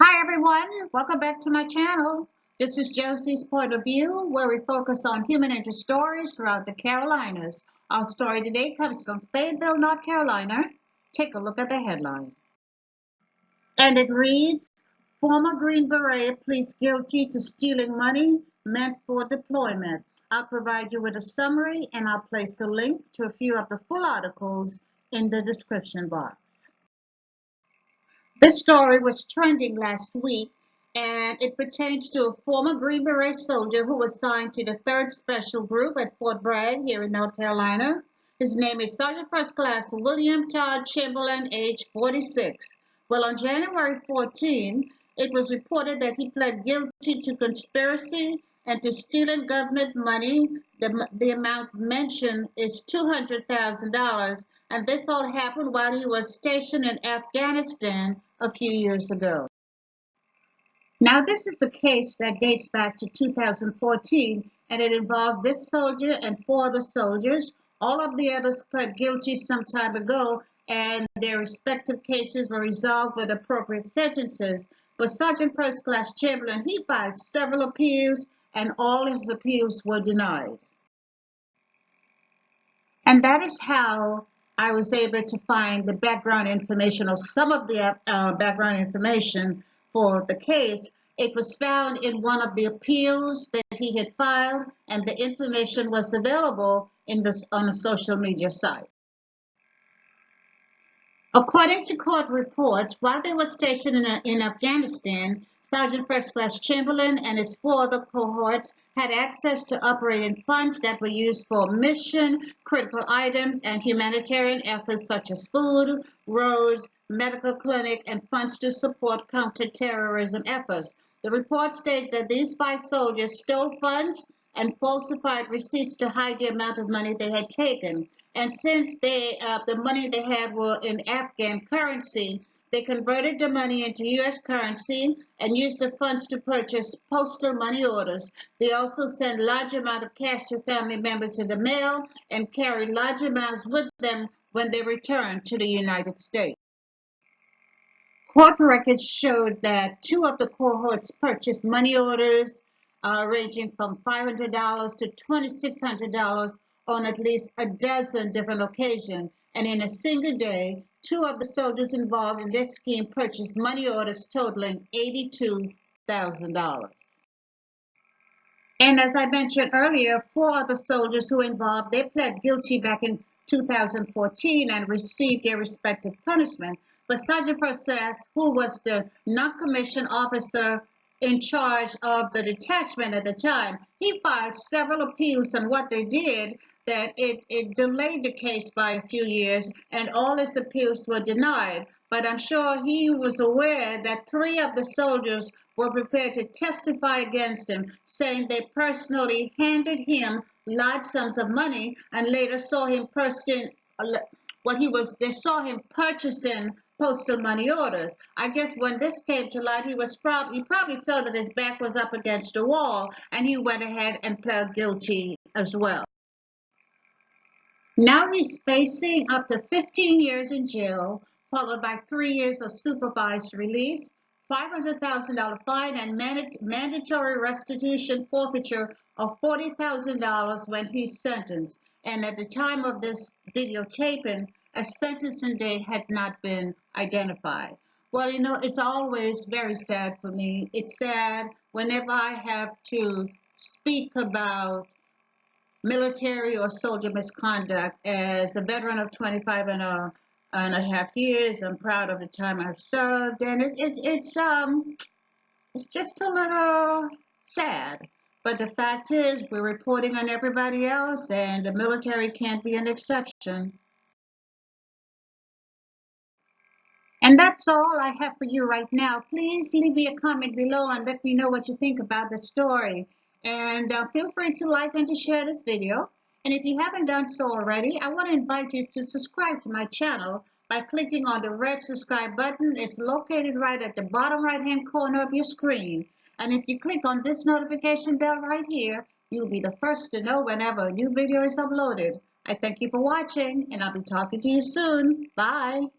Hi everyone, welcome back to my channel. This is Josie's Point of View, where we focus on human interest stories throughout the Carolinas. Our story today comes from Fayetteville, North Carolina. Take a look at the headline. And it reads, Former Green Beret pleads guilty to stealing money meant for deployment. I'll provide you with a summary and I'll place the link to a few of the full articles in the description box. This story was trending last week, and it pertains to a former Green Beret soldier who was assigned to the 3rd Special Group at Fort Bragg here in North Carolina. His name is Sergeant First Class William Todd Chamberlain, age 46. Well, on January 14, it was reported that he pled guilty to conspiracy and to stealing government money. The amount mentioned is $200,000, and this all happened while he was stationed in Afghanistan a few years ago. Now, this is a case that dates back to 2014, and it involved this soldier and 4 other soldiers. All of the others pled guilty some time ago, and their respective cases were resolved with appropriate sentences. But Sergeant First Class Chamberlain, he filed several appeals, and all his appeals were denied. And that is how I was able to find the background information, or some of the background information for the case. It was found in one of the appeals that he had filed, and the information was available on a social media site. According to court reports, while they were stationed in Afghanistan, Sergeant First Class Chamberlain and his 4 other cohorts had access to operating funds that were used for mission-critical items and humanitarian efforts such as food, roads, medical clinic, and funds to support counter-terrorism efforts. The report states that these 5 soldiers stole funds and falsified receipts to hide the amount of money they had taken. And since the money they had were in Afghan currency, they converted the money into U.S. currency and used the funds to purchase postal money orders. They also sent large amount of cash to family members in the mail and carried large amounts with them when they returned to the United States. Court records showed that 2 of the cohorts purchased money orders ranging from $500 to $2,600 on at least a dozen different occasions, and in a single day, 2 of the soldiers involved in this scheme purchased money orders totaling $82,000. And as I mentioned earlier, 4 other soldiers who were involved, they pled guilty back in 2014 and received their respective punishment. But Sergeant First Class, who was the non-commissioned officer in charge of the detachment at the time, he filed several appeals on what they did, that it delayed the case by a few years, and all his appeals were denied. But I'm sure he was aware that 3 of the soldiers were prepared to testify against him, saying they personally handed him large sums of money and later saw him they saw him purchasing postal money orders. I guess when this came to light, he probably felt that his back was up against the wall, and he went ahead and pled guilty as well. Now he's facing up to 15 years in jail, followed by 3 years of supervised release, $500,000 fine, and mandatory restitution forfeiture of $40,000 when he's sentenced. And at the time of this videotaping, a sentencing date had not been identified. Well, you know, it's always very sad for me. It's sad whenever I have to speak about military or soldier misconduct. As a veteran of 25 and a half years, I'm proud of the time I've served, and it's just a little sad. But the fact is, we're reporting on everybody else, and the military can't be an exception. And that's all I have for you right now. Please leave me a comment below and let me know what you think about the story. And feel free to like and to share this video. And if you haven't done so already, I want to invite you to subscribe to my channel by clicking on the red subscribe button. It's located right at the bottom right-hand corner of your screen. And if you click on this notification bell right here, you'll be the first to know whenever a new video is uploaded. I thank you for watching, and I'll be talking to you soon. Bye.